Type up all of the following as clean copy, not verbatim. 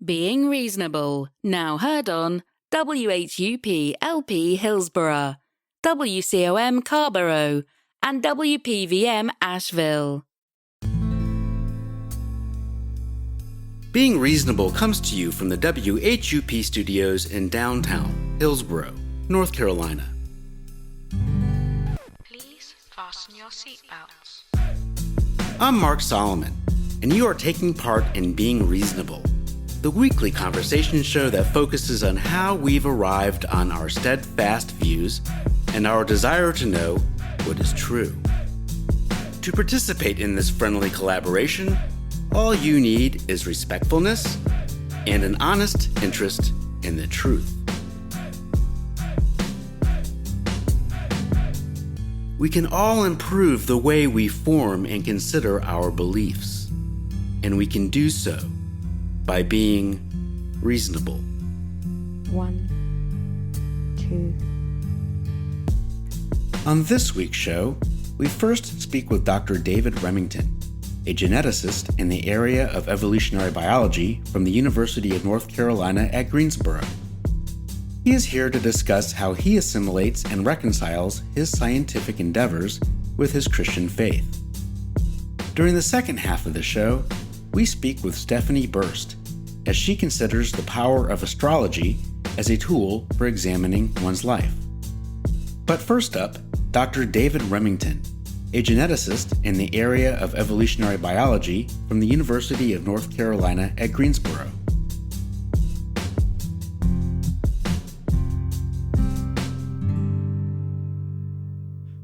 Being Reasonable, now heard on WHUP LP Hillsborough, WCOM Carborough, and WPVM Asheville. Being Reasonable comes to you from the WHUP studios in downtown Hillsborough, North Carolina. Please fasten your seatbelts. I'm Mark Solomon, and you are taking part in Being Reasonable, the weekly conversation show that focuses on how we've arrived on our steadfast views and our desire to know what is true. To participate in this friendly collaboration, all you need is respectfulness and an honest interest in the truth. We can all improve the way we form and consider our beliefs, and we can do so by being reasonable. 1, 2. On this week's show, we first speak with Dr. David Remington, a geneticist in the area of evolutionary biology from the University of North Carolina at Greensboro. He is here to discuss how he assimilates and reconciles his scientific endeavors with his Christian faith. During the second half of the show, we speak with Stephanie Berst, as she considers the power of astrology as a tool for examining one's life. But first up, Dr. David Remington, a geneticist in the area of evolutionary biology from the University of North Carolina at Greensboro.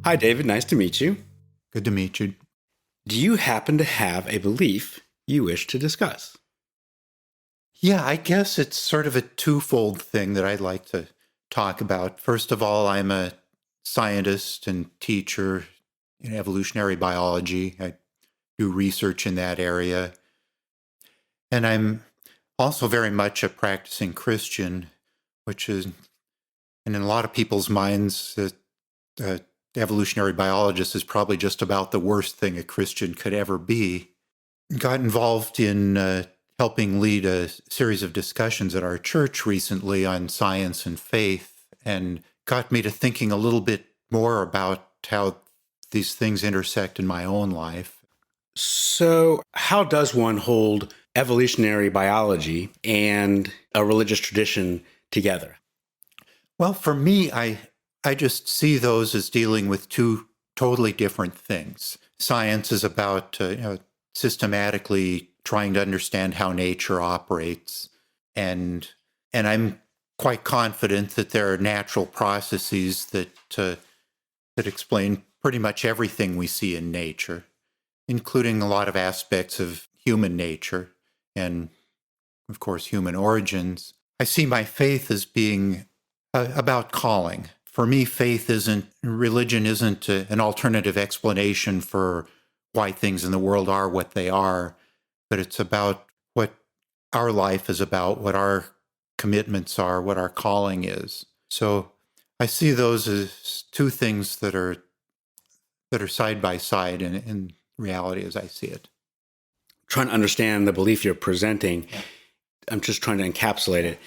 Hi, David. Nice to meet you. Good to meet you. Do you happen to have a belief you wish to discuss? Yeah, I guess it's sort of a twofold thing that I'd like to talk about. First of all, I'm a scientist and teacher in evolutionary biology. I do research in that area. And I'm also very much a practicing Christian, which is, and in a lot of people's minds, evolutionary biologist is probably just about the worst thing a Christian could ever be. Got involved in helping lead a series of discussions at our church recently on science and faith, and got me to thinking a little bit more about how these things intersect in my own life. So, how does one hold evolutionary biology and a religious tradition together? Well, for me, I just see those as dealing with two totally different things. Science is about systematically trying to understand how nature operates, and I'm quite confident that there are natural processes that explain pretty much everything we see in nature, including a lot of aspects of human nature and, of course, human origins. I see my faith as being about calling. For me, religion isn't an alternative explanation for why things in the world are what they are, but it's about what our life is about, what our commitments are, what our calling is. So I see those as two things that are side by side in reality as I see it. Trying to understand the belief you're presenting, yeah. I'm just trying to encapsulate it.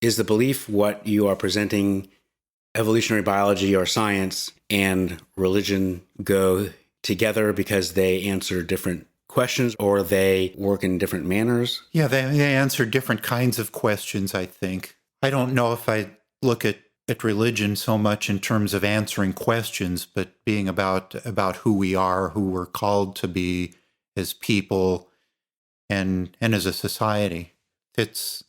Is the belief what you are presenting, evolutionary biology or science and religion go together because they answer different questions or they work in different manners? Yeah, they answer different kinds of questions, I think. I don't know if I look at religion so much in terms of answering questions, but being about who we are, who we're called to be as people and as a society. It's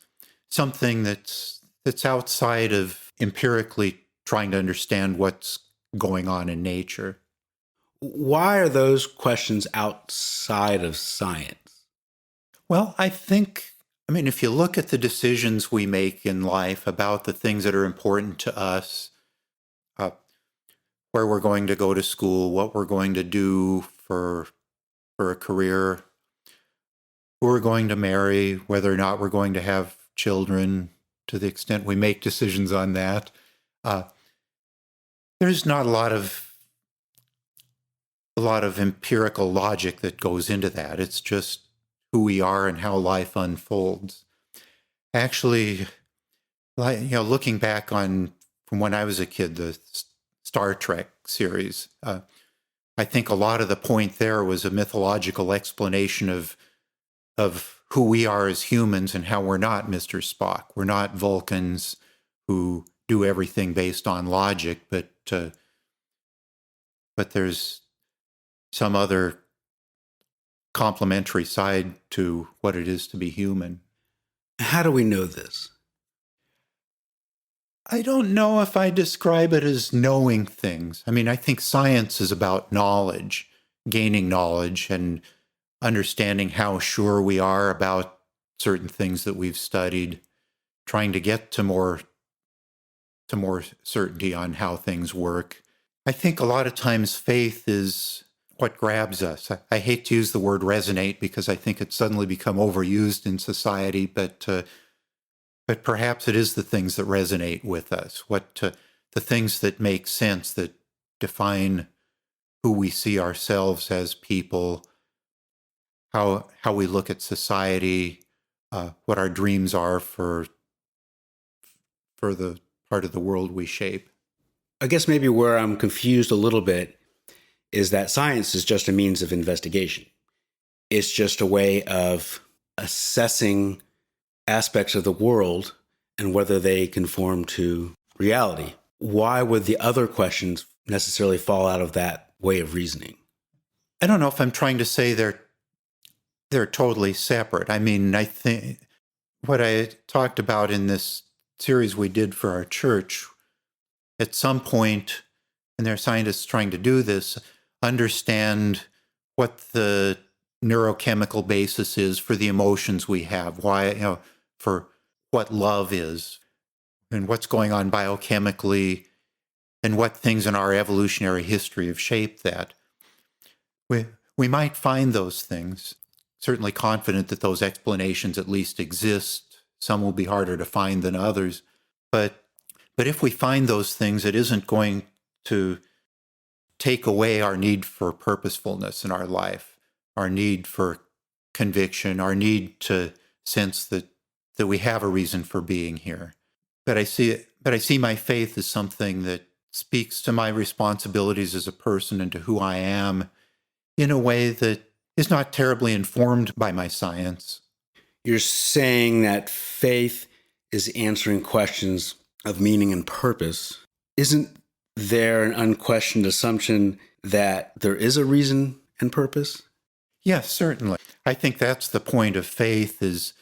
something that's outside of empirically trying to understand what's going on in nature. Why are those questions outside of science? Well, if you look at the decisions we make in life about the things that are important to us, where we're going to go to school, what we're going to do for a career, who we're going to marry, whether or not we're going to have children, to the extent we make decisions on that, there's not a lot of empirical logic that goes into that. It's just who we are and how life unfolds. Actually, looking back on from when I was a kid, the Star Trek series, I think a lot of the point there was a mythological explanation of who we are as humans and how we're not Mr. Spock. We're not Vulcans who do everything based on logic, but there's some other complementary side to what it is to be human. How do we know this? I don't know if I describe it as knowing things. I mean, I think science is about knowledge, gaining knowledge, and understanding how sure we are about certain things that we've studied, trying to get to more certainty on how things work. I think a lot of times faith is what grabs us. I hate to use the word resonate because I think it's suddenly become overused in society, but perhaps it is the things that resonate with us, the things that make sense, that define who we see ourselves as people, how we look at society, what our dreams are for the part of the world we shape. I guess maybe where I'm confused a little bit is that science is just a means of investigation. It's just a way of assessing aspects of the world and whether they conform to reality. Why would the other questions necessarily fall out of that way of reasoning? I don't know if I'm trying to say they're totally separate. I mean, I think what I talked about in this series we did for our church, at some point, and there are scientists trying to do this, understand what the neurochemical basis is for the emotions we have, why, for what love is, and what's going on biochemically, and what things in our evolutionary history have shaped that. We might find those things, certainly confident that those explanations at least exist. Some will be harder to find than others. But if we find those things, it isn't going to take away our need for purposefulness in our life, our need for conviction, our need to sense that we have a reason for being here. But I see my faith as something that speaks to my responsibilities as a person and to who I am in a way that is not terribly informed by my science. You're saying that faith is answering questions of meaning and purpose. Isn't there an unquestioned assumption that there is a reason and purpose? Yes, certainly. I think that's the point of faith is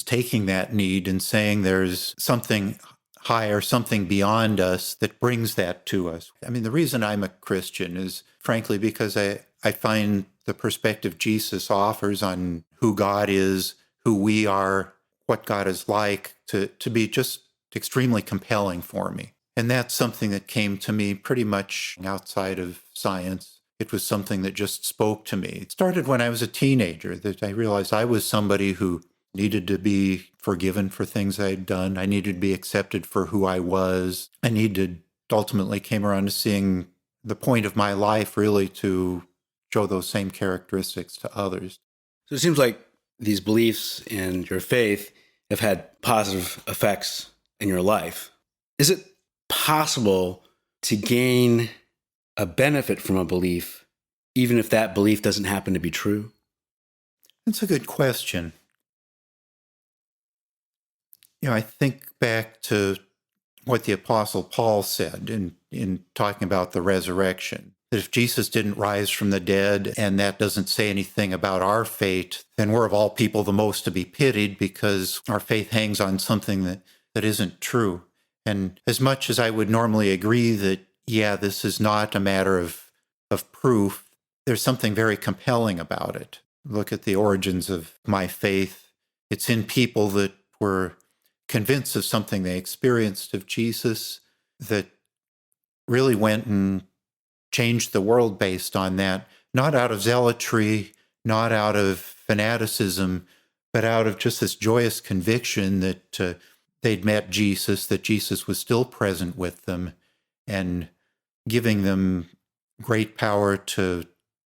taking that need and saying there's something higher, something beyond us that brings that to us. I mean, the reason I'm a Christian is frankly because I find the perspective Jesus offers on who God is, who we are, what God is like, to be just extremely compelling for me. And that's something that came to me pretty much outside of science. It was something that just spoke to me. It started when I was a teenager, that I realized I was somebody who needed to be forgiven for things I had done. I needed to be accepted for who I was. Ultimately came around to seeing the point of my life really to show those same characteristics to others. So it seems like these beliefs and your faith have had positive effects in your life. Is it possible to gain a benefit from a belief, even if that belief doesn't happen to be true? That's a good question. I think back to what the Apostle Paul said in talking about the resurrection. That if Jesus didn't rise from the dead and that doesn't say anything about our fate, then we're of all people the most to be pitied because our faith hangs on something that isn't true. And as much as I would normally agree that, yeah, this is not a matter of proof, there's something very compelling about it. Look at the origins of my faith. It's in people that were convinced of something they experienced of Jesus that really went and changed the world based on that, not out of zealotry, not out of fanaticism, but out of just this joyous conviction that they'd met Jesus, that Jesus was still present with them and giving them great power to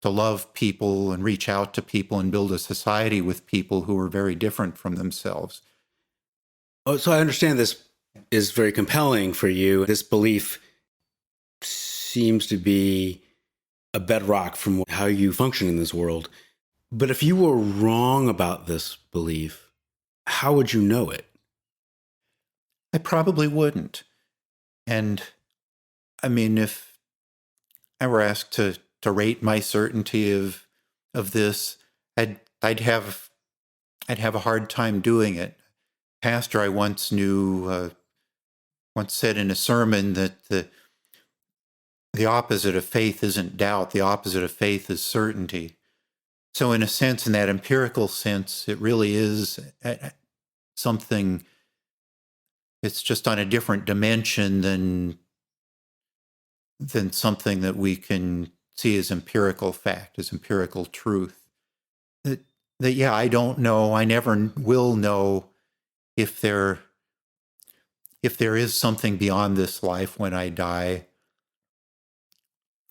love people and reach out to people and build a society with people who were very different from themselves. Oh, so I understand this is very compelling for you. This belief seems to be a bedrock from how you function in this world. But if you were wrong about this belief, how would you know it? I probably wouldn't. And I mean, if I were asked to rate my certainty of this, I'd have a hard time doing it. Pastor I once knew once said in a sermon that the opposite of faith isn't doubt. The opposite of faith is certainty. So in a sense, in that empirical sense, it really is something that's just on a different dimension than something that we can see as empirical fact, as empirical truth. That yeah, I don't know. I never will know if there is something beyond this life when I die,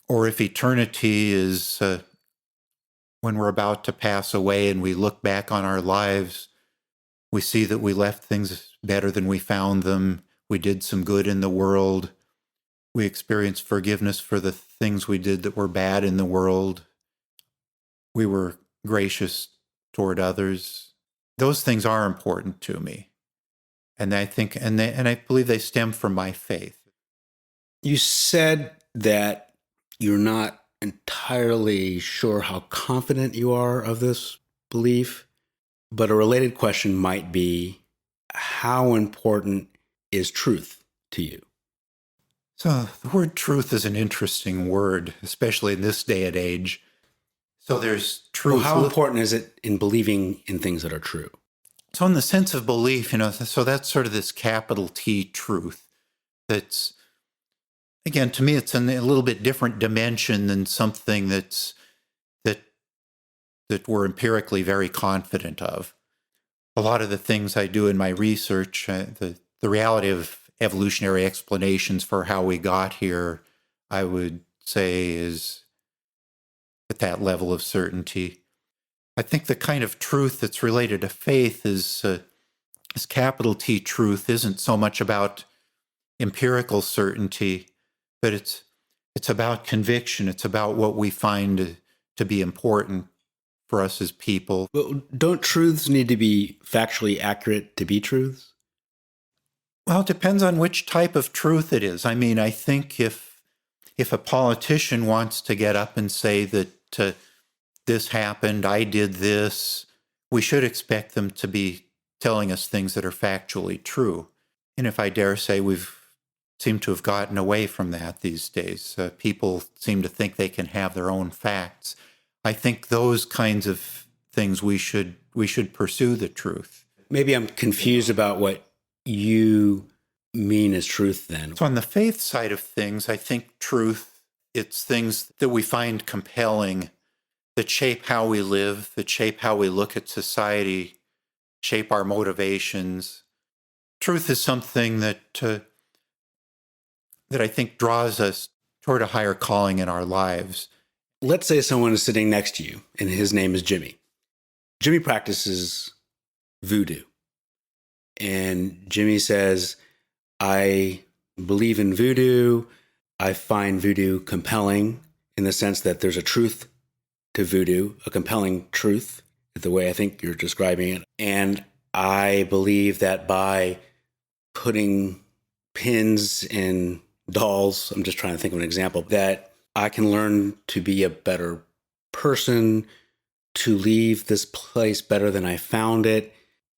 or if eternity is when we're about to pass away and we look back on our lives, we see that we left things better than we found them. We did some good in the world. We experienced forgiveness for the things we did that were bad in the world. We were gracious toward others. Those things are important to me. And I think, and I believe they stem from my faith. You said that you're not entirely sure how confident you are of this belief, but a related question might be, how important is truth to you? So the word truth is an interesting word, especially in this day and age. So there's truth. Well, how important is it in believing in things that are true? So in the sense of belief, so that's sort of this capital T truth. That's, again, to me, it's in a little bit different dimension than something that we're empirically very confident of. A lot of the things I do in my research, the reality of evolutionary explanations for how we got here, I would say is at that level of certainty. I think the kind of truth that's related to faith is capital T truth isn't so much about empirical certainty, but it's about conviction. It's about what we find to be important for us as people. Well, don't truths need to be factually accurate to be truths? Well, it depends on which type of truth it is. I mean, I think if a politician wants to get up and say that this happened, I did this, we should expect them to be telling us things that are factually true. And if I dare say, we've seemed to have gotten away from that these days. People seem to think they can have their own facts. I think those kinds of things we should pursue the truth. Maybe I'm confused about what you mean as truth then. So on the faith side of things, I think truth, it's things that we find compelling, that shape how we live, that shape how we look at society, shape our motivations. Truth is something that I think draws us toward a higher calling in our lives. Let's say someone is sitting next to you and his name is Jimmy. Jimmy practices voodoo. And Jimmy says, I believe in voodoo. I find voodoo compelling in the sense that there's a truth to voodoo, a compelling truth, the way I think you're describing it. And I believe that by putting pins in dolls, I'm just trying to think of an example, that I can learn to be a better person, to leave this place better than I found it.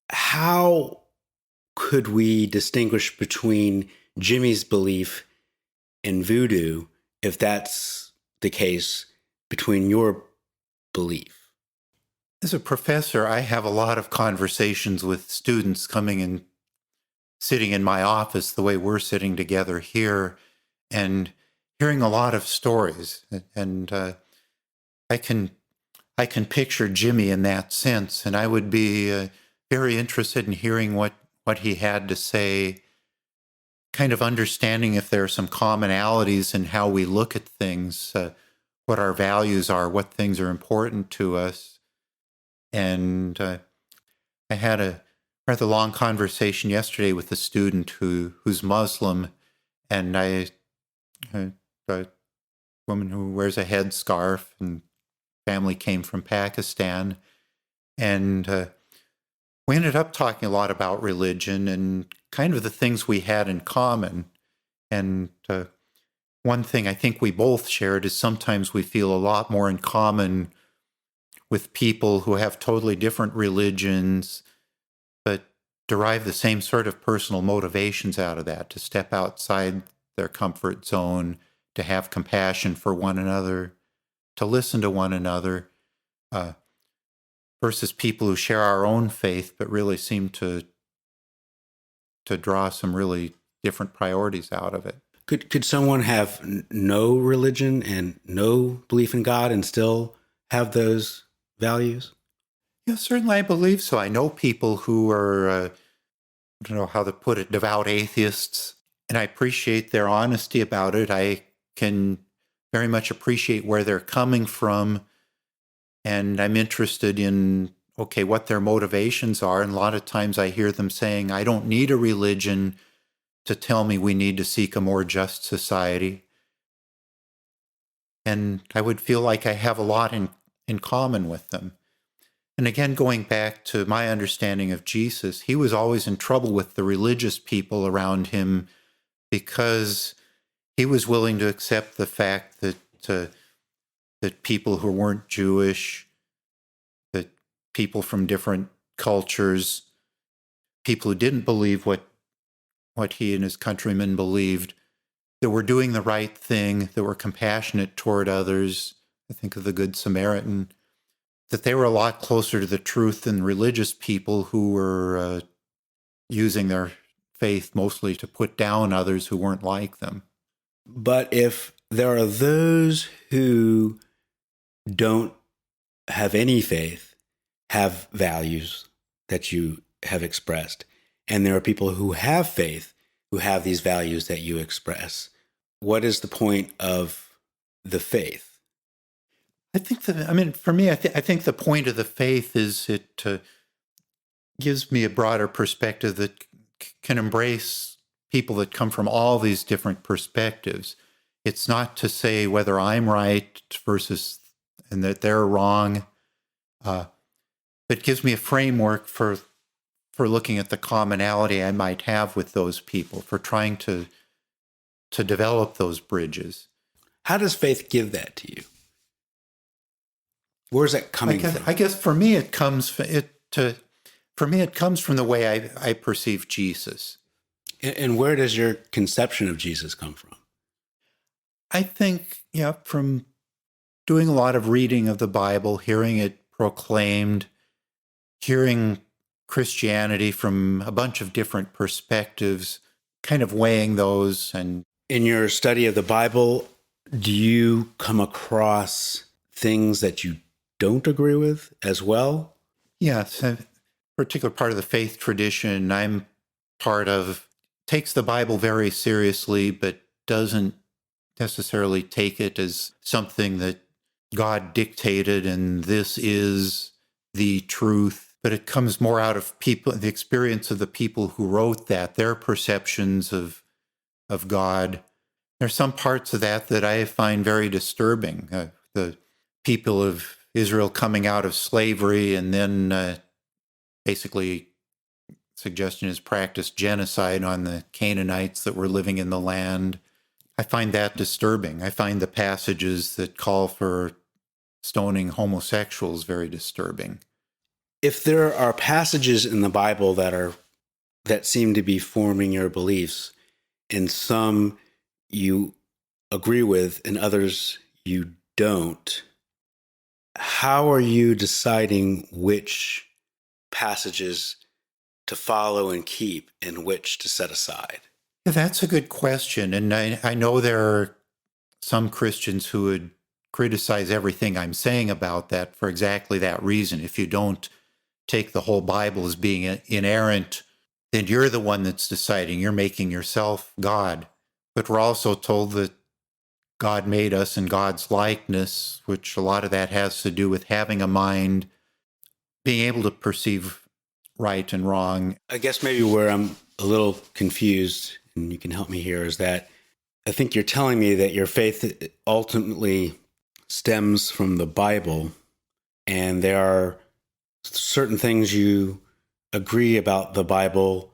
How could we distinguish between Jimmy's belief in voodoo, if that's the case, between your belief? As a professor, I have a lot of conversations with students coming and sitting in my office the way we're sitting together here and hearing a lot of stories. And I can picture Jimmy in that sense, and I would be very interested in hearing what he had to say, kind of understanding if there are some commonalities in how we look at things, what our values are, what things are important to us. And I had rather long conversation yesterday with a student who's Muslim, and a woman who wears a headscarf, and family came from Pakistan, and we ended up talking a lot about religion and kind of the things we had in common. And one thing I think we both shared is sometimes we feel a lot more in common with people who have totally different religions, but derive the same sort of personal motivations out of that, to step outside their comfort zone, to have compassion for one another, to listen to one another, versus people who share our own faith but really seem to draw some really different priorities out of it. Could someone have no religion and no belief in God and still have those values? Yeah, certainly I believe so. I know people who are, I don't know how to put it, devout atheists, and I appreciate their honesty about it. I can very much appreciate where they're coming from, and I'm interested in, okay, what their motivations are. And a lot of times I hear them saying, I don't need a religion to tell me we need to seek a more just society. And I would feel like I have a lot in common with them. And again, going back to my understanding of Jesus, he was always in trouble with the religious people around him because he was willing to accept the fact that that people who weren't Jewish, that people from different cultures, people who didn't believe what he and his countrymen believed, that were doing the right thing, that were compassionate toward others. I think of the Good Samaritan, that they were a lot closer to the truth than religious people who were using their faith mostly to put down others who weren't like them. But if there are those who don't have any faith, have values that you have expressed, and there are people who have faith, who have these values that you express, what is the point of the faith? I think for me, I think the point of the faith is it gives me a broader perspective that can embrace people that come from all these different perspectives. It's not to say whether I'm right versus and that they're wrong. It gives me a framework for looking at the commonality I might have with those people, for trying to develop those bridges. How does faith give that to you? Where's that coming from? I guess for me it comes from the way I perceive Jesus. And where does your conception of Jesus come from? I think, from doing a lot of reading of the Bible, hearing it proclaimed, hearing Christianity from a bunch of different perspectives, kind of weighing those. And in your study of the Bible, do you come across things that you don't agree with as well? Yes, a particular part of the faith tradition I'm part of takes the Bible very seriously, but doesn't necessarily take it as something that God dictated and this is the truth. But it comes more out of people, the experience of the people who wrote that, their perceptions of God. There's some parts of that I find very disturbing. The people of Israel coming out of slavery and then basically suggestion is practiced genocide on the Canaanites that were living in the land. I find that disturbing. I find the passages that call for stoning homosexuals very disturbing. If there are passages in the Bible that seem to be forming your beliefs, and some you agree with and others you don't, how are you deciding which passages to follow and keep and which to set aside? Yeah, that's a good question. And I know there are some Christians who would criticize everything I'm saying about that for exactly that reason. If you don't take the whole Bible as being inerrant, then you're the one that's deciding. You're making yourself God. But we're also told that God made us in God's likeness, which a lot of that has to do with having a mind, being able to perceive right and wrong. I guess maybe where I'm a little confused, and you can help me here, is that I think you're telling me that your faith ultimately stems from the Bible, and there are certain things you agree about the Bible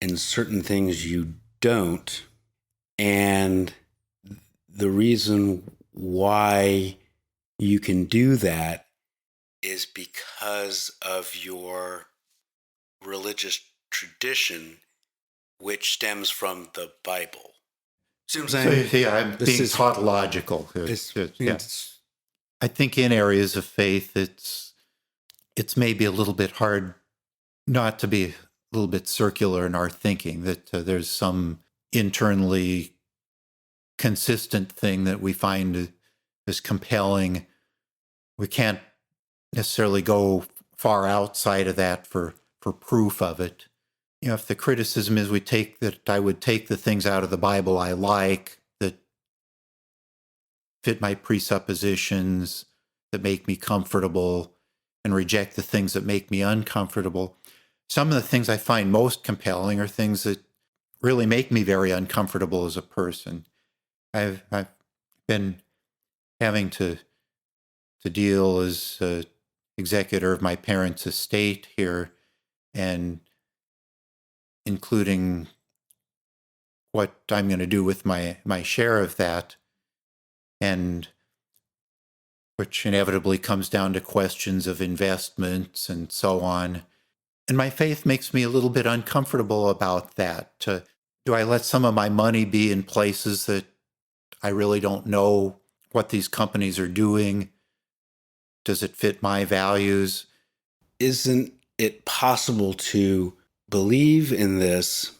and certain things you don't. And the reason why you can do that is because of your religious tradition, which stems from the Bible. See what I'm saying? So, yeah, I'm being tautological. I think in areas of faith, it's maybe a little bit hard not to be a little bit circular in our thinking, that there's some internally consistent thing that we find is compelling. We can't necessarily go far outside of that for proof of it. You know, if the criticism is I would take the things out of the Bible I like, that fit my presuppositions, that make me comfortable, and reject the things that make me uncomfortable. Some of the things I find most compelling are things that really make me very uncomfortable as a person. I've been having to deal as executor of my parents' estate here, and including what I'm going to do with my share of that, and which inevitably comes down to questions of investments and so on. And my faith makes me a little bit uncomfortable about that. Do I let some of my money be in places that I really don't know what these companies are doing? Does it fit my values? Isn't it possible to believe in this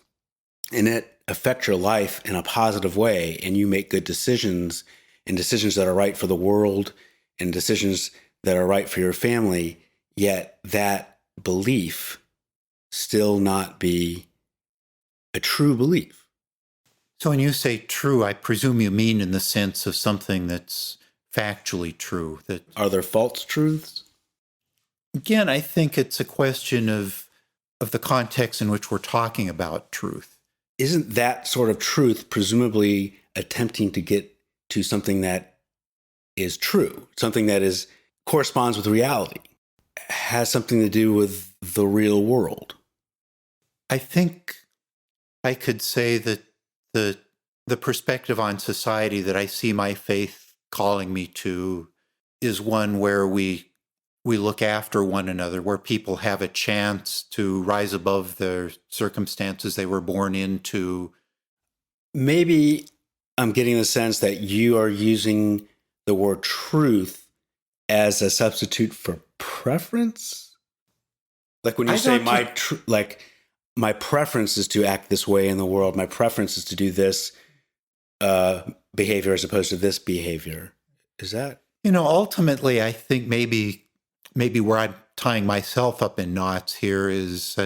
and it affect your life in a positive way, and you make good decisions, and decisions that are right for the world, and decisions that are right for your family, yet that belief still not be a true belief? So when you say true, I presume you mean in the sense of something that's factually true. That Are there false truths? Again, I think it's a question of the context in which we're talking about truth. Isn't that sort of truth presumably attempting to get to something that is true, something that corresponds with reality, has something to do with the real world? I think I could say that the perspective on society that I see my faith calling me to is one where we look after one another, where people have a chance to rise above the circumstances they were born into. Maybe I'm getting the sense that you are using the word truth as a substitute for preference. Like when you say my preference is to act this way in the world, my preference is to do this behavior as opposed to this behavior. Is that? Ultimately, I think maybe where I'm tying myself up in knots here is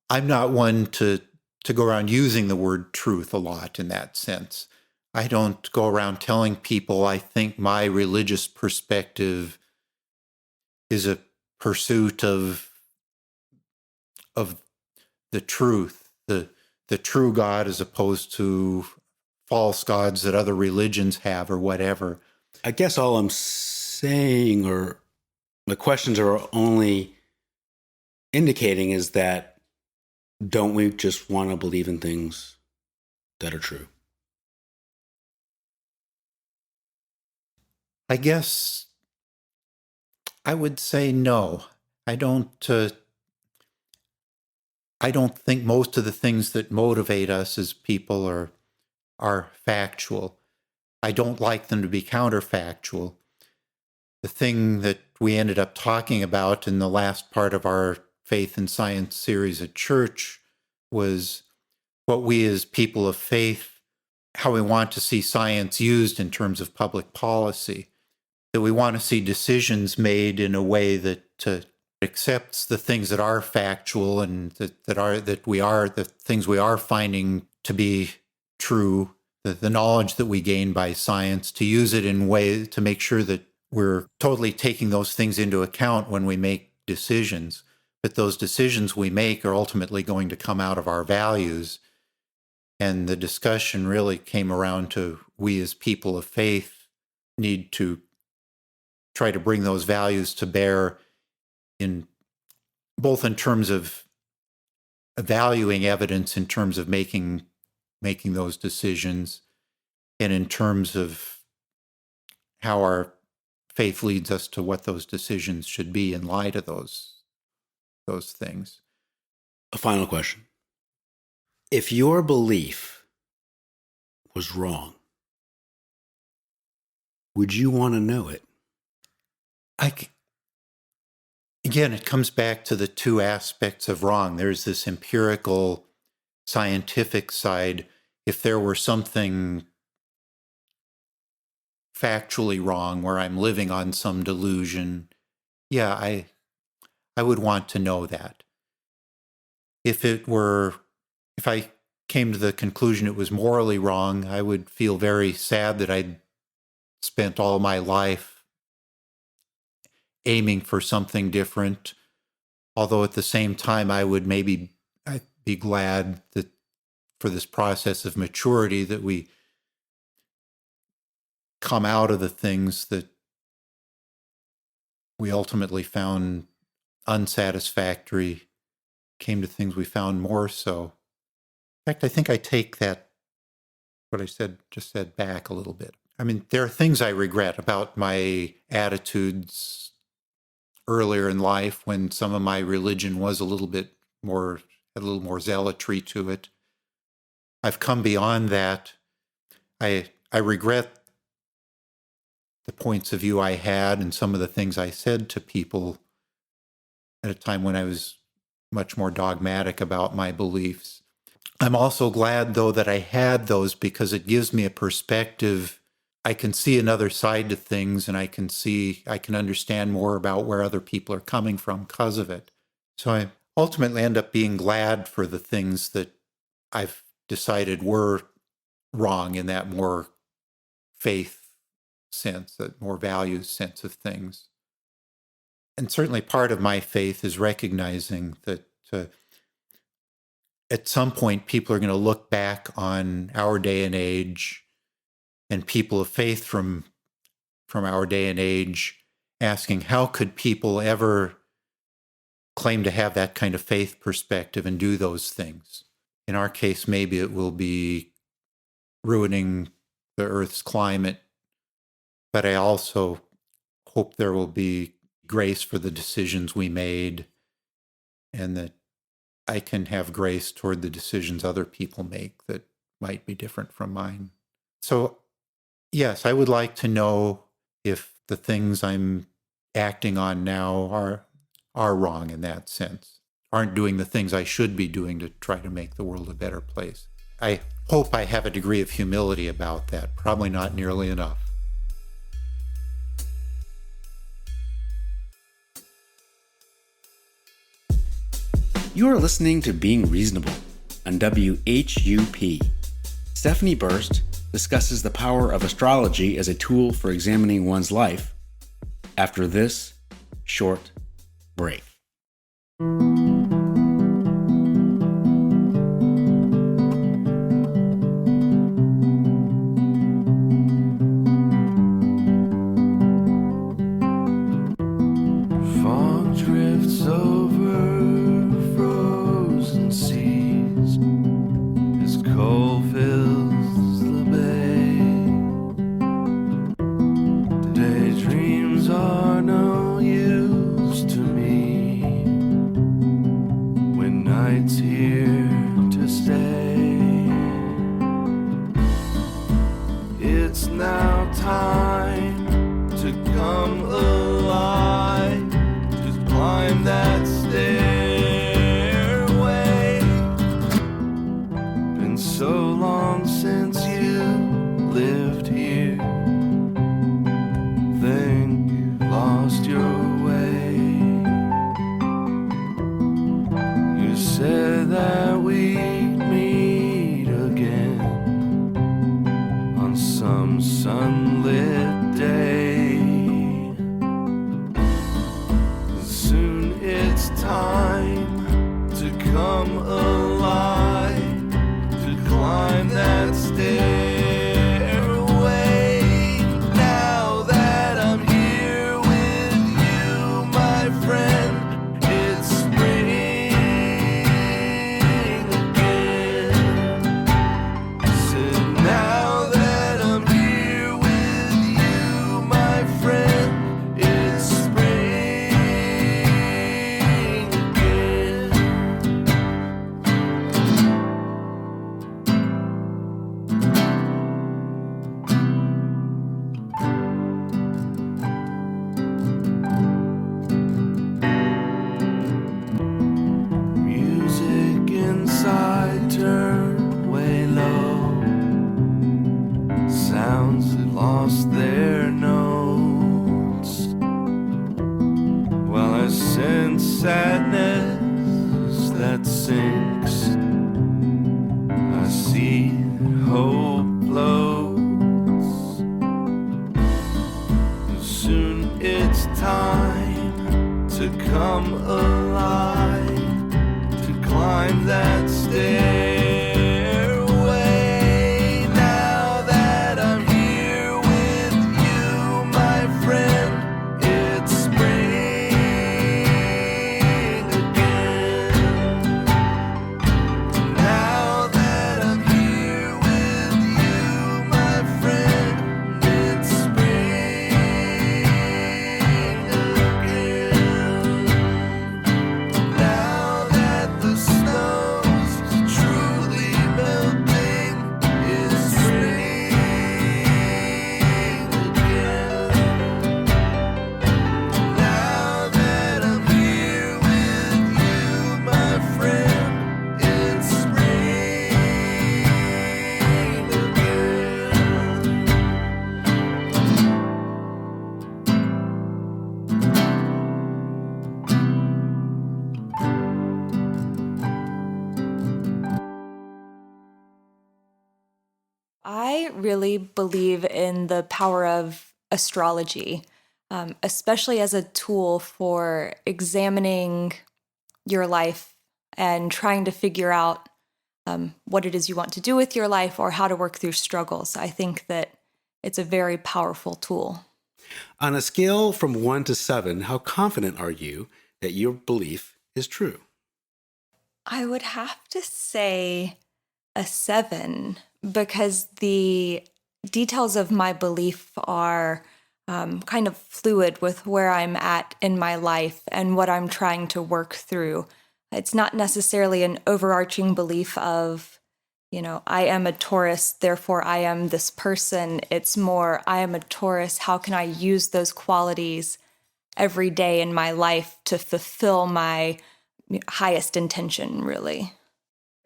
I'm not one to go around using the word truth a lot in that sense. I don't go around telling people I think my religious perspective is a pursuit of the truth, the true God, as opposed to false gods that other religions have or whatever. I guess all I'm saying, or the questions are only indicating, is that don't we just want to believe in things that are true? I guess I would say no. I don't think most of the things that motivate us as people are factual. I don't like them to be counterfactual. The thing that we ended up talking about in the last part of our Faith and Science series at church was what we as people of faith, how we want to see science used in terms of public policy. That we want to see decisions made in a way that accepts the things that are factual and the things we are finding to be true, the knowledge that we gain by science, to use it in ways to make sure that we're totally taking those things into account when we make decisions. but those decisions we make are ultimately going to come out of our values. And the discussion really came around to we as people of faith need to try to bring those values to bear in both in terms of valuing evidence, in terms of making those decisions, and in terms of how our faith leads us to what those decisions should be in light of those things. A final question. If your belief was wrong, would you want to know it? Again, it comes back to the two aspects of wrong. There's this empirical, scientific side. If there were something factually wrong where I'm living on some delusion, yeah, I would want to know that. If I came to the conclusion it was morally wrong, I would feel very sad that I'd spent all my life aiming for something different. Although at the same time, I'd be glad that for this process of maturity that we come out of the things that we ultimately found unsatisfactory, came to things we found more so. In fact, I think I take what I just said back a little bit. I mean, there are things I regret about my attitudes earlier in life when some of my religion was had a little more zealotry to it. I've come beyond that. I regret the points of view I had and some of the things I said to people at a time when I was much more dogmatic about my beliefs. I'm also glad, though, that I had those because it gives me a perspective. I can see another side to things, and I can understand more about where other people are coming from because of it. So I ultimately end up being glad for the things that I've decided were wrong in that more faith sense, that more values sense of things. And certainly part of my faith is recognizing that at some point people are going to look back on our day and age and people of faith from our day and age asking, how could people ever claim to have that kind of faith perspective and do those things? In our case, maybe it will be ruining the Earth's climate, but I also hope there will be grace for the decisions we made and that I can have grace toward the decisions other people make that might be different from mine. So, yes, I would like to know if the things I'm acting on now are wrong in that sense, aren't doing the things I should be doing to try to make the world a better place. I hope I have a degree of humility about that, probably not nearly enough. You are listening to Being Reasonable on WHUP. Stephanie Berst discusses the power of astrology as a tool for examining one's life after this short break. Fog drifts over frozen seas as cold fills the bay. Daydreams are no use to me when night's here to stay. It's now time to come alive, to climb that stairway. Been so long since you lived here, think you've lost your way. You said that we'd meet again on some sunlit day. Soon it's time come alive, to climb that stairway. Now that I'm here with you, my friend, it's spring again. So now that I'm here with you, my friend, it's spring again. Music inside turned way low. Sounds that lost their notes. While I sense sadness that sinks, I see that hope floats. Soon it's time to come alive, to climb that stairway. Now that I'm here with you, my friend, it's spring again. Now that I'm here with you, my friend, it's spring again. Now that the snow's truly melting, it's spring again. Now that I'm here with you, my friend, it's spring I really believe in the power of astrology, especially as a tool for examining your life and trying to figure out what it is you want to do with your life or how to work through struggles. I think that it's a very powerful tool. On a scale from 1 to 7, how confident are you that your belief is true? I would have to say a 7 because the details of my belief are kind of fluid with where I'm at in my life and what I'm trying to work through. It's not necessarily an overarching belief of, I am a Taurus, therefore I am this person. It's more, I am a Taurus, how can I use those qualities every day in my life to fulfill my highest intention, really?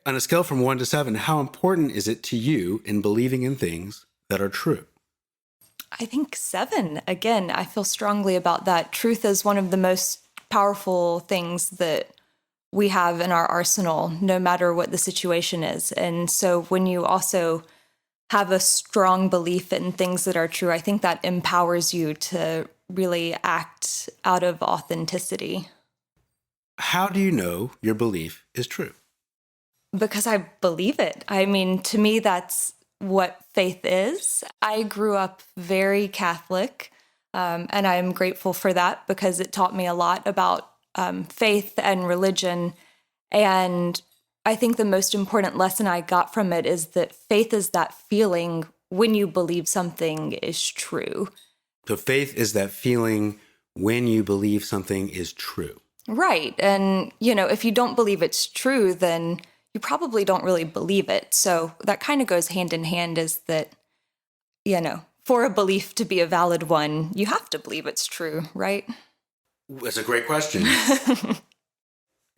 On a scale from 1 to 7, how important is it to you in believing in things that are true? I think 7. Again, I feel strongly about that. Truth is one of the most powerful things that we have in our arsenal, no matter what the situation is. And so when you also have a strong belief in things that are true, I think that empowers you to really act out of authenticity. How do you know your belief is true? Because I believe it. I mean, to me, that's what faith is. I grew up very Catholic, and I'm grateful for that because it taught me a lot about faith and religion. And I think the most important lesson I got from it is that faith is that feeling when you believe something is true. So faith is that feeling when you believe something is true. Right. And, if you don't believe it's true, then you probably don't really believe it. So that kind of goes hand in hand, is that, for a belief to be a valid one, you have to believe it's true, right? That's a great question.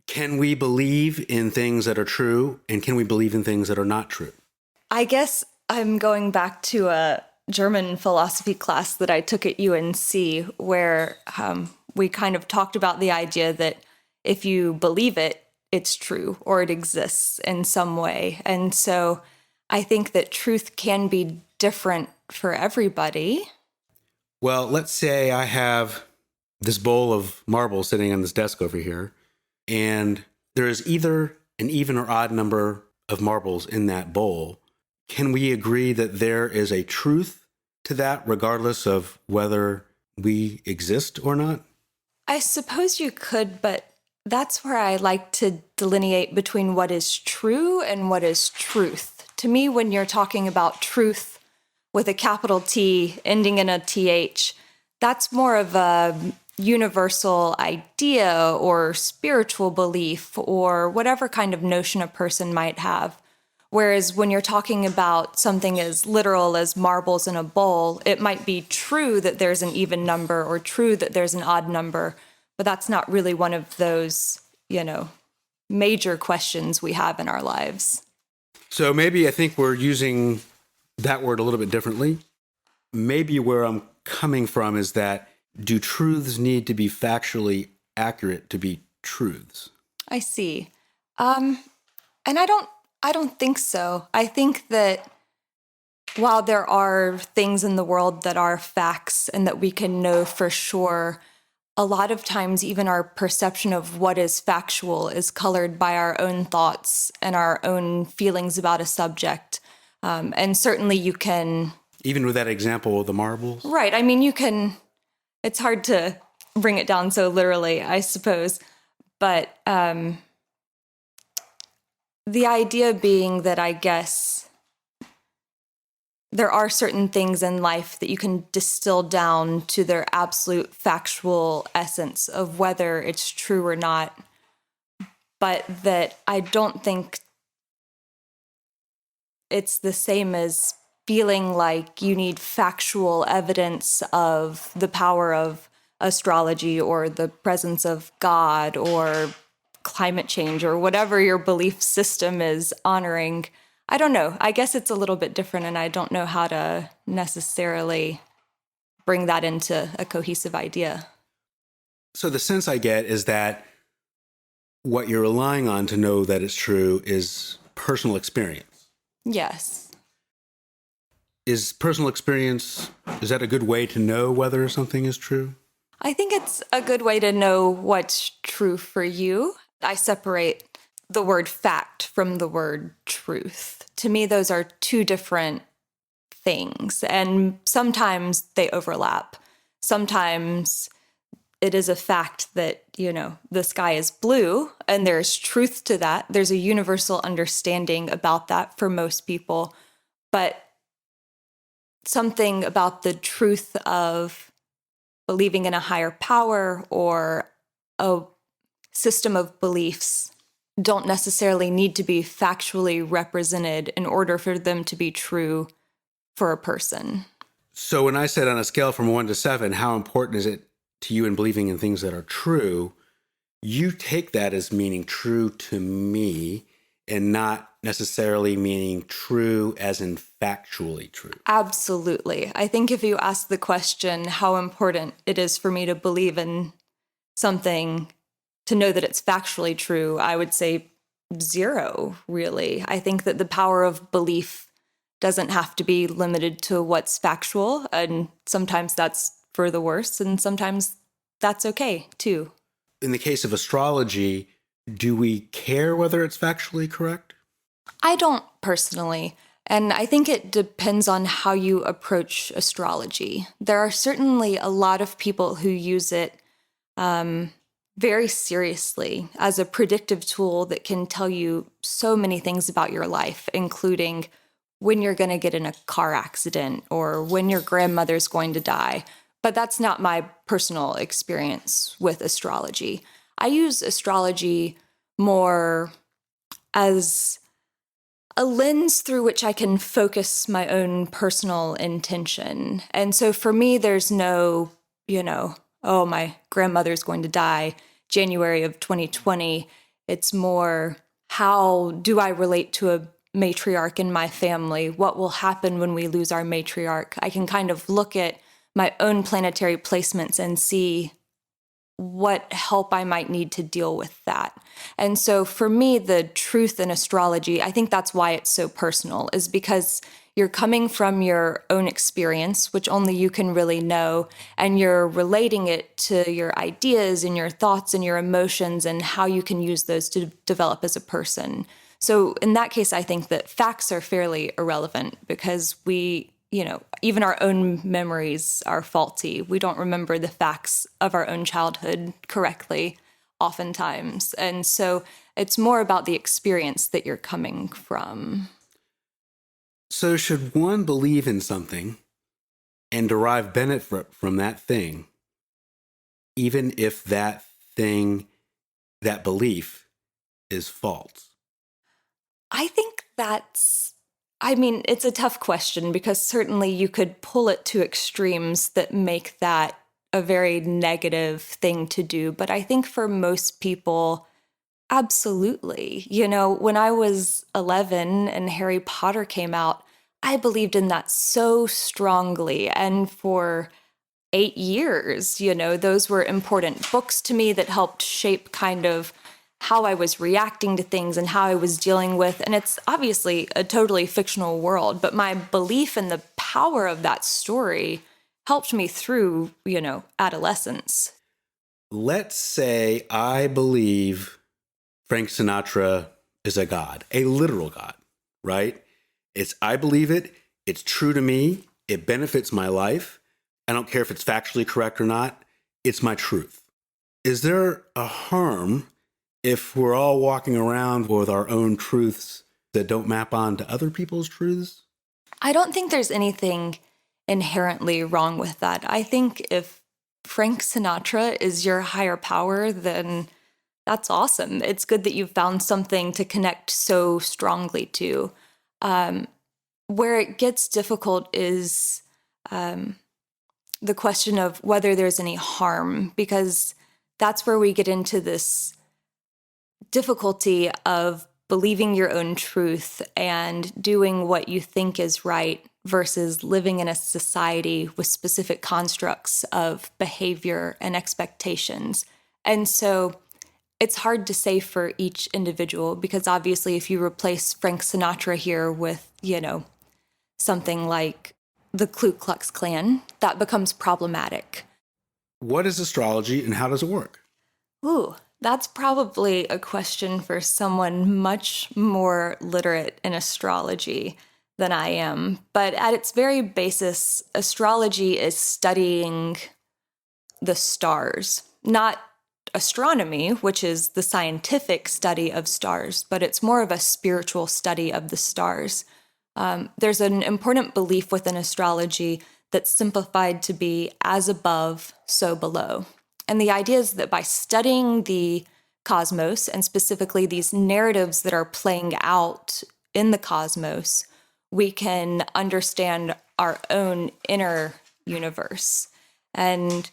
Can we believe in things that are true, and can we believe in things that are not true? I guess I'm going back to a German philosophy class that I took at UNC, where we kind of talked about the idea that if you believe it, it's true, or it exists in some way. And so I think that truth can be different for everybody. Well, let's say I have this bowl of marbles sitting on this desk over here, and there is either an even or odd number of marbles in that bowl, can we agree that there is a truth to that regardless of whether we exist or not? I suppose you could, but that's where I like to delineate between what is true and what is truth. To me, when you're talking about truth with a capital T ending in a TH, that's more of a universal idea or spiritual belief or whatever kind of notion a person might have. Whereas when you're talking about something as literal as marbles in a bowl, it might be true that there's an even number or true that there's an odd number, but that's not really one of those, major questions we have in our lives. So maybe I think we're using that word a little bit differently. Maybe where I'm coming from is that, do truths need to be factually accurate to be truths? I see. And I don't think so. I think that while there are things in the world that are facts and that we can know for sure, a lot of times even our perception of what is factual is colored by our own thoughts and our own feelings about a subject. And certainly you can... Even with that example of the marbles? Right. I mean, you can... It's hard to bring it down so literally, I suppose. But the idea being that I guess there are certain things in life that you can distill down to their absolute factual essence of whether it's true or not, but that I don't think it's the same as feeling like you need factual evidence of the power of astrology or the presence of God or climate change or whatever your belief system is honoring. I don't know. I guess it's a little bit different, and I don't know how to necessarily bring that into a cohesive idea. So the sense I get is that what you're relying on to know that it's true is personal experience. Yes. Is personal experience, is that a good way to know whether something is true? I think it's a good way to know what's true for you. I separate the word fact from the word truth. To me, those are two different things, and sometimes they overlap. Sometimes it is a fact that, the sky is blue, and there's truth to that. There's a universal understanding about that for most people, but something about the truth of believing in a higher power or a system of beliefs don't necessarily need to be factually represented in order for them to be true for a person. So when I said on a scale from 1 to 7, how important is it to you in believing in things that are true, you take that as meaning true to me and not necessarily meaning true as in factually true. Absolutely. I think if you ask the question how important it is for me to believe in something to know that it's factually true, I would say 0, really. I think that the power of belief doesn't have to be limited to what's factual, and sometimes that's for the worse, and sometimes that's okay, too. In the case of astrology, do we care whether it's factually correct? I don't personally, and I think it depends on how you approach astrology. There are certainly a lot of people who use it very seriously as a predictive tool that can tell you so many things about your life, including when you're going to get in a car accident or when your grandmother's going to die. But that's not my personal experience with astrology. I use astrology more as a lens through which I can focus my own personal intention. And so for me, there's no, oh, my grandmother's going to die January of 2020. It's more, how do I relate to a matriarch in my family? What will happen when we lose our matriarch? I can kind of look at my own planetary placements and see what help I might need to deal with that. And so for me, the truth in astrology, I think that's why it's so personal, is because You're coming from your own experience, which only you can really know, and you're relating it to your ideas and your thoughts and your emotions and how you can use those to develop as a person. So in that case, I think that facts are fairly irrelevant because we, even our own memories are faulty. We don't remember the facts of our own childhood correctly oftentimes. And so it's more about the experience that you're coming from. So should one believe in something and derive benefit from that thing, even if that thing, that belief, is false? I think it's a tough question because certainly you could pull it to extremes that make that a very negative thing to do. But I think for most people, absolutely. When I was 11 and Harry Potter came out, I believed in that so strongly. And for 8 years, those were important books to me that helped shape kind of how I was reacting to things and how I was dealing with. And it's obviously a totally fictional world, but my belief in the power of that story helped me through, adolescence. Let's say I believe Frank Sinatra is a god, a literal god, right? I believe it. It's true to me. It benefits my life. I don't care if it's factually correct or not. It's my truth. Is there a harm if we're all walking around with our own truths that don't map on to other people's truths? I don't think there's anything inherently wrong with that. I think if Frank Sinatra is your higher power, then that's awesome. It's good that you've found something to connect so strongly to. Where it gets difficult is the question of whether there's any harm, because that's where we get into this difficulty of believing your own truth and doing what you think is right versus living in a society with specific constructs of behavior and expectations. And so it's hard to say for each individual because obviously if you replace Frank Sinatra here with, something like the Ku Klux Klan, that becomes problematic. What is astrology and how does it work? Ooh, that's probably a question for someone much more literate in astrology than I am. But at its very basis, astrology is studying the stars, not astronomy, which is the scientific study of stars, but it's more of a spiritual study of the stars. There's an important belief within astrology that's simplified to be as above, so below. And the idea is that by studying the cosmos, and specifically these narratives that are playing out in the cosmos, we can understand our own inner universe. And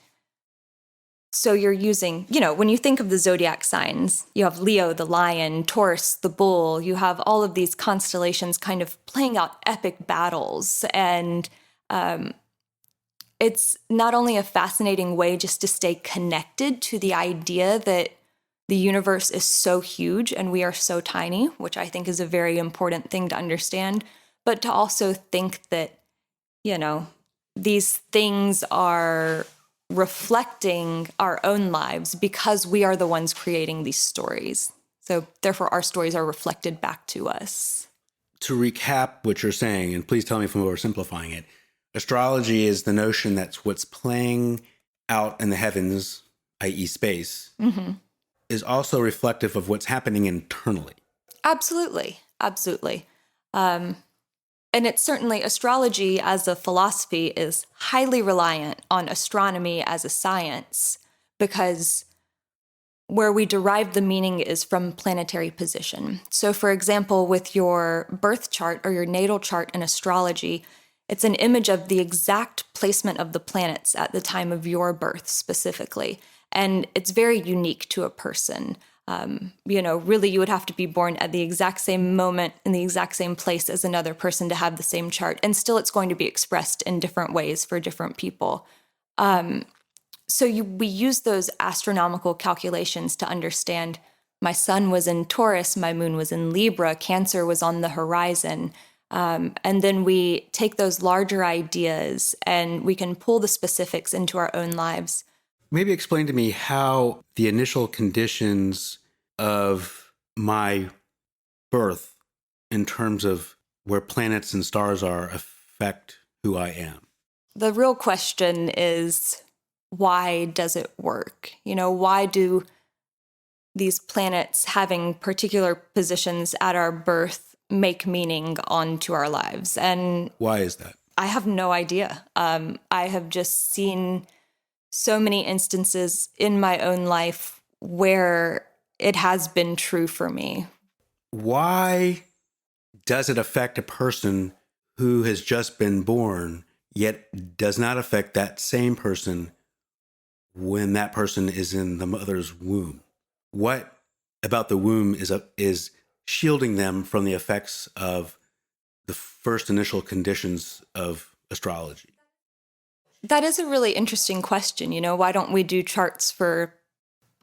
so you're using, when you think of the zodiac signs, you have Leo, the lion, Taurus, the bull, you have all of these constellations kind of playing out epic battles. And it's not only a fascinating way just to stay connected to the idea that the universe is so huge and we are so tiny, which I think is a very important thing to understand, but to also think that, these things are reflecting our own lives because we are the ones creating these stories. So therefore, our stories are reflected back to us. To recap what you're saying, and please tell me if I'm oversimplifying it, astrology is the notion that what's playing out in the heavens, i.e. space, is also reflective of what's happening internally. Absolutely. Absolutely. And it's certainly, astrology as a philosophy is highly reliant on astronomy as a science because where we derive the meaning is from planetary position. So for example, with your birth chart or your natal chart in astrology, it's an image of the exact placement of the planets at the time of your birth specifically. And it's very unique to a person. Really you would have to be born at the exact same moment in the exact same place as another person to have the same chart. And still it's going to be expressed in different ways for different people. We use those astronomical calculations to understand my sun was in Taurus, my moon was in Libra, Cancer was on the horizon. And then we take those larger ideas and we can pull the specifics into our own lives. Maybe explain to me how the initial conditions of my birth in terms of where planets and stars are affect who I am. The real question is, why does it work? Why do these planets having particular positions at our birth make meaning onto our lives? And why is that? I have no idea. I have just seen so many instances in my own life where it has been true for me. Why does it affect a person who has just been born, yet does not affect that same person when that person is in the mother's womb? What about the womb is shielding them from the effects of the first initial conditions of astrology? That is a really interesting question. Why don't we do charts for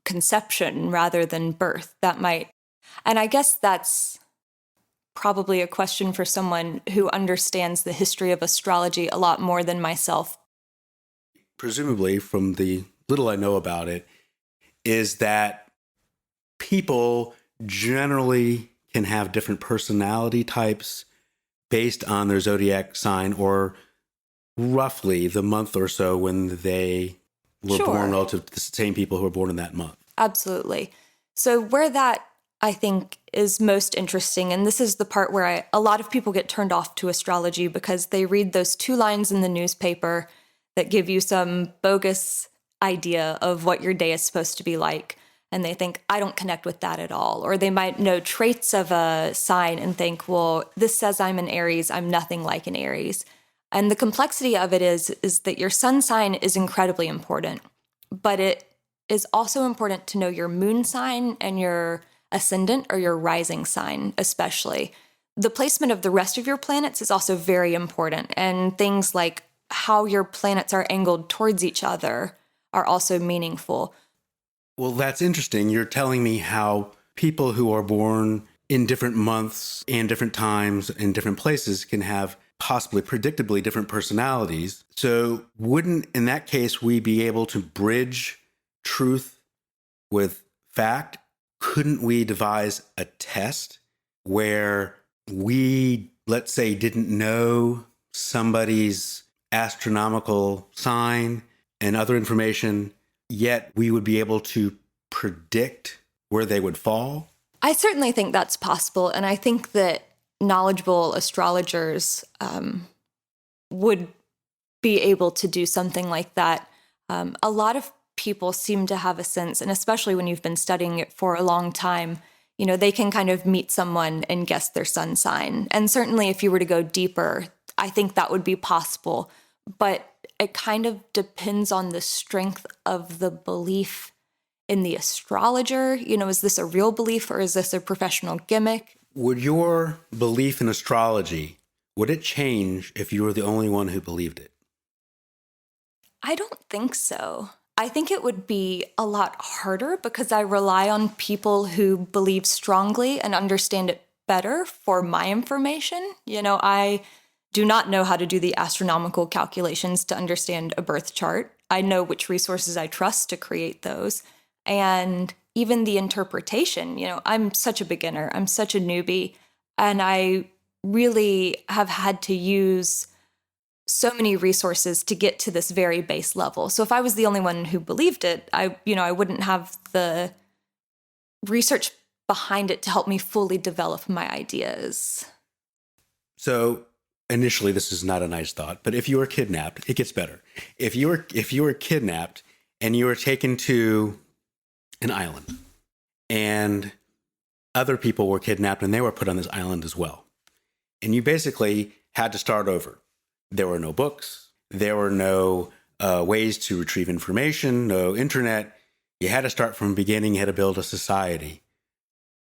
conception rather than birth? And I guess that's probably a question for someone who understands the history of astrology a lot more than myself. Presumably, from the little I know about it, is that people generally can have different personality types based on their zodiac sign or roughly the month or so when they were born relative to the same people who were born in that month. Absolutely. So where that, I think, is most interesting, and this is the part where a lot of people get turned off to astrology because they read those 2 lines in the newspaper that give you some bogus idea of what your day is supposed to be like. And they think, I don't connect with that at all. Or they might know traits of a sign and think, well, this says I'm an Aries. I'm nothing like an Aries. And the complexity of it is that your sun sign is incredibly important. But it is also important to know your moon sign and your ascendant or your rising sign, especially. The placement of the rest of your planets is also very important. And things like how your planets are angled towards each other are also meaningful. Well, that's interesting. You're telling me how people who are born in different months and different times in different places can have possibly predictably different personalities. So wouldn't, in that case, we be able to bridge truth with fact? Couldn't we devise a test where we, let's say, didn't know somebody's astronomical sign and other information, yet we would be able to predict where they would fall? I certainly think that's possible, and I think that knowledgeable astrologers would be able to do something like that. A lot of people seem to have a sense, and especially when you've been studying it for a long time, they can kind of meet someone and guess their sun sign. And certainly if you were to go deeper, I think that would be possible. But it kind of depends on the strength of the belief in the astrologer. Is this a real belief or is this a professional gimmick? Would your belief in astrology, would it change if you were the only one who believed it? I don't think so. I think it would be a lot harder because I rely on people who believe strongly and understand it better for my information. I do not know how to do the astronomical calculations to understand a birth chart. I know which resources I trust to create those. And even the interpretation, I'm such a beginner. I'm such a newbie. And I really have had to use so many resources to get to this very base level. So if I was the only one who believed it, I wouldn't have the research behind it to help me fully develop my ideas. So initially, this is not a nice thought, but if you were kidnapped, it gets better. If you were kidnapped and you were taken to an island and other people were kidnapped and they were put on this island as well, and you basically had to start over. There were no books. There were no ways to retrieve information, no internet. You had to start from the beginning. You had to build a society.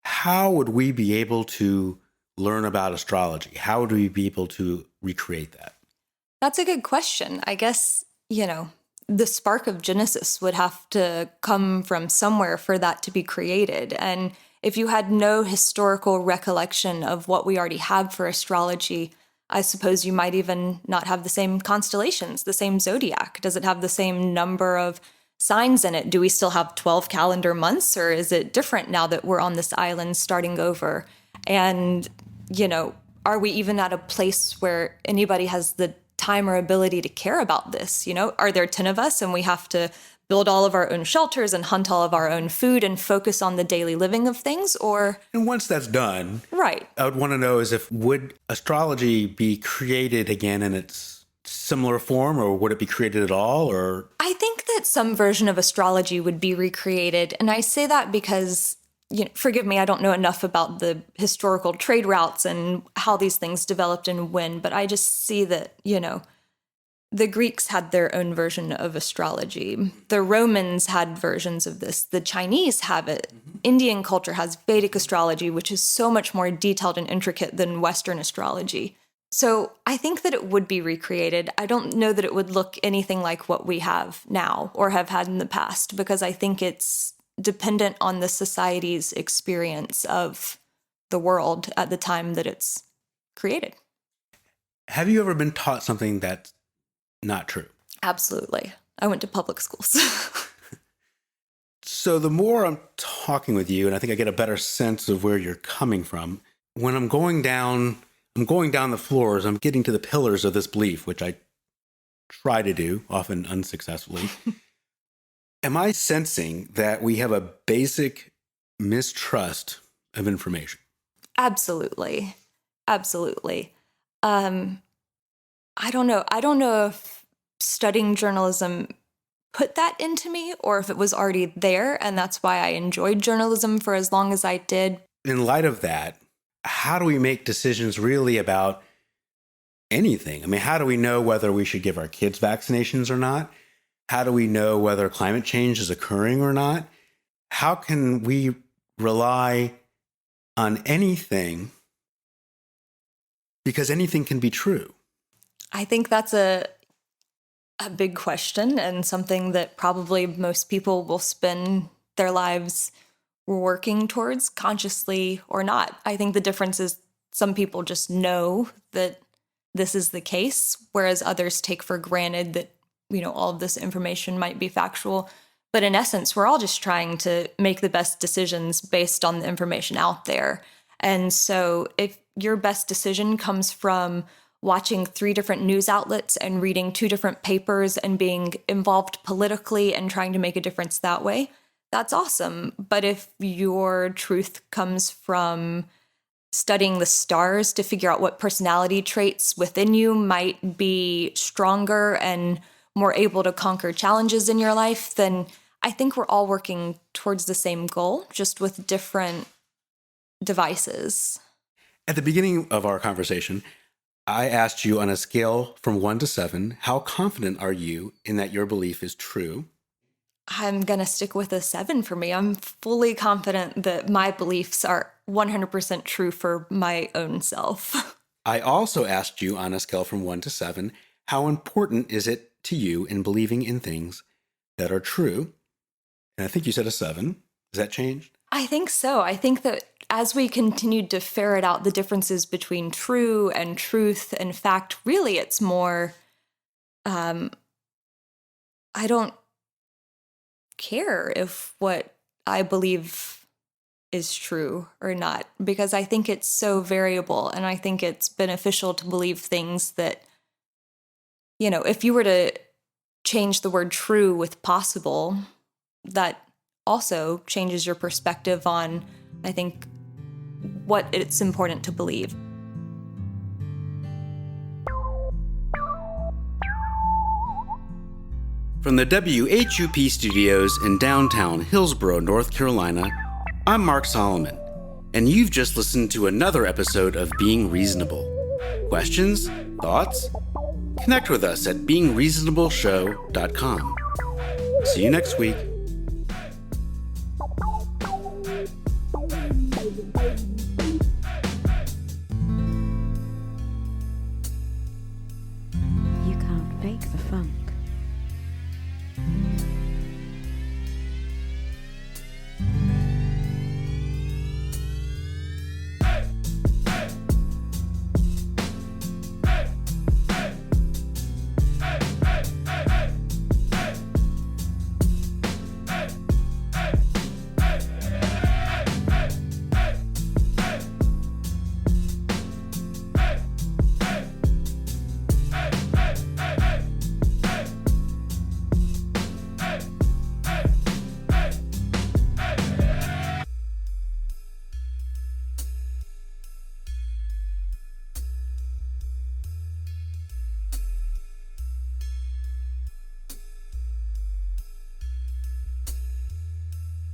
How would we be able to learn about astrology? How would we be able to recreate that? That's a good question. I guess, the spark of Genesis would have to come from somewhere for that to be created. And if you had no historical recollection of what we already have for astrology, I suppose you might even not have the same constellations, the same zodiac. Does it have the same number of signs in it? Do we still have 12 calendar months, or is it different now that we're on this island starting over? And, are we even at a place where anybody has the time or ability to care about this? Are there 10 of us and we have to build all of our own shelters and hunt all of our own food and focus on the daily living of things? And once that's done, right, I would want to know would astrology be created again in its similar form, or would it be created at all? Or I think that some version of astrology would be recreated. And I say that because, forgive me, I don't know enough about the historical trade routes and how these things developed and when, but I just see that, the Greeks had their own version of astrology. The Romans had versions of this. The Chinese have it. Indian culture has Vedic astrology, which is so much more detailed and intricate than Western astrology. So I think that it would be recreated. I don't know that it would look anything like what we have now or have had in the past, because I think it's dependent on the society's experience of the world at the time that it's created. Have you ever been taught something that's not true? Absolutely. I went to public schools. So the more I'm talking with you, and I think I get a better sense of where you're coming from, when I'm going down the floors, I'm getting to the pillars of this belief, which I try to do, often unsuccessfully. Am I sensing that we have a basic mistrust of information? Absolutely. Absolutely. I don't know. I don't know if studying journalism put that into me or if it was already there, and that's why I enjoyed journalism for as long as I did. In light of that, how do we make decisions really about anything? I mean, how do we know whether we should give our kids vaccinations or not? How do we know whether climate change is occurring or not? How can we rely on anything? Because anything can be true. I think that's a big question, and something that probably most people will spend their lives working towards, consciously or not. I think the difference is some people just know that this is the case, whereas others take for granted that, all of this information might be factual. But in essence, we're all just trying to make the best decisions based on the information out there. And so if your best decision comes from watching 3 different news outlets and reading 2 different papers and being involved politically and trying to make a difference that way, that's awesome. But if your truth comes from studying the stars to figure out what personality traits within you might be stronger and more able to conquer challenges in your life, then I think we're all working towards the same goal, just with different devices. At the beginning of our conversation, I asked you on a scale from 1 to 7, how confident are you in that your belief is true? I'm going to stick with a 7 for me. I'm fully confident that my beliefs are 100% true for my own self. I also asked you on a scale from 1 to 7, how important is it to you in believing in things that are true? And I think you said a 7. Has that changed? I think so. I think that as we continued to ferret out the differences between true and truth and fact, really it's more, I don't care if what I believe is true or not, because I think it's so variable, and I think it's beneficial to believe things that, if you were to change the word true with possible, that also changes your perspective on, I think, what it's important to believe. From the WHUP studios in downtown Hillsborough, North Carolina, I'm Mark Solomon, and you've just listened to another episode of Being Reasonable. Questions? Thoughts? Connect with us at beingreasonableshow.com. See you next week. You can't fake the funk.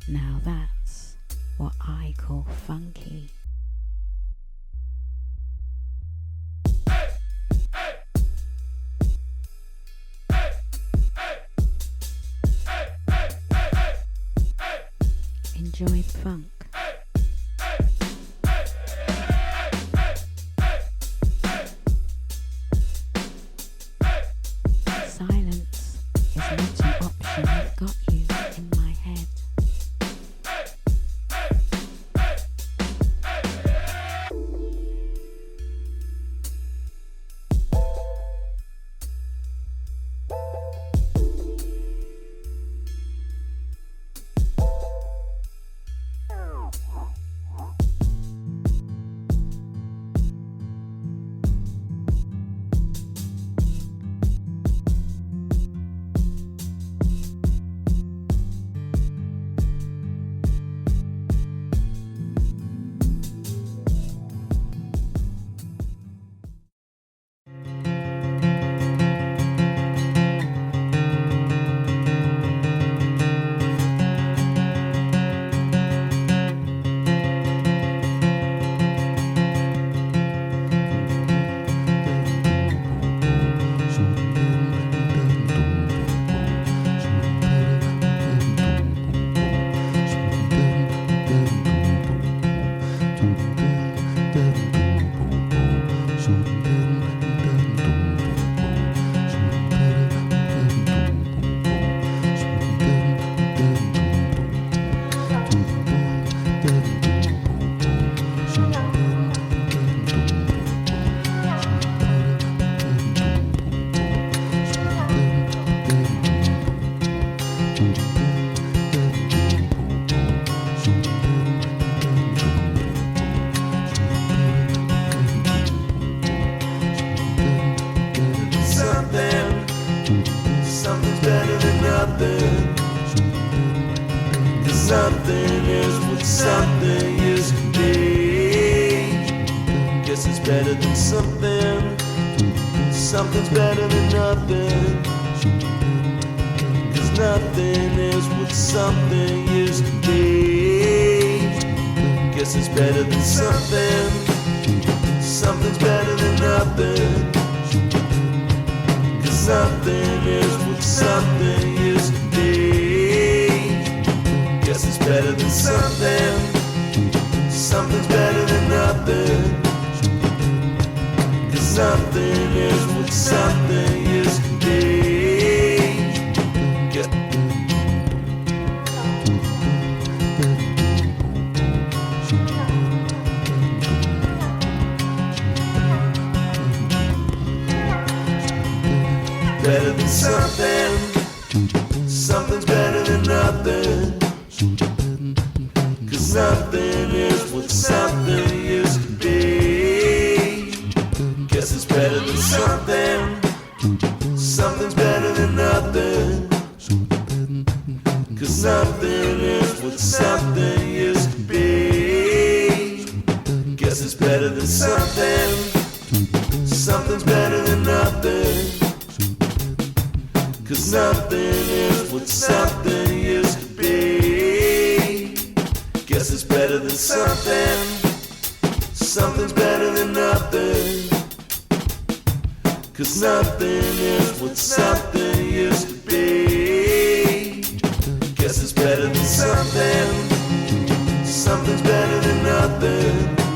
Now that's what I call funky. Enjoy the funk. Silence is not an option. I've got you in my head. Something's better than nothing. 'Cause nothing is what something used to be. Guess it's better than something. Something's better than nothing. 'Cause nothing is what something used to be. Guess it's better than something. Something's better than nothing. 'Cause nothing is what something used to be. Guess it's better than something. Something's better than nothing. 'Cause nothing is what something used to be. Yeah. Better than something. Something's better than nothing. 'Cause nothing is what something used to be. Guess it's better than something. Something's better than nothing. 'Cause nothing is what something used to be. Guess it's better than something. Something's better than nothing. 'Cause nothing is what something used to be. Guess it's better than something. Something's better than nothing. 'Cause nothing is what something used to be. Guess it's better than something. Something's better than nothing.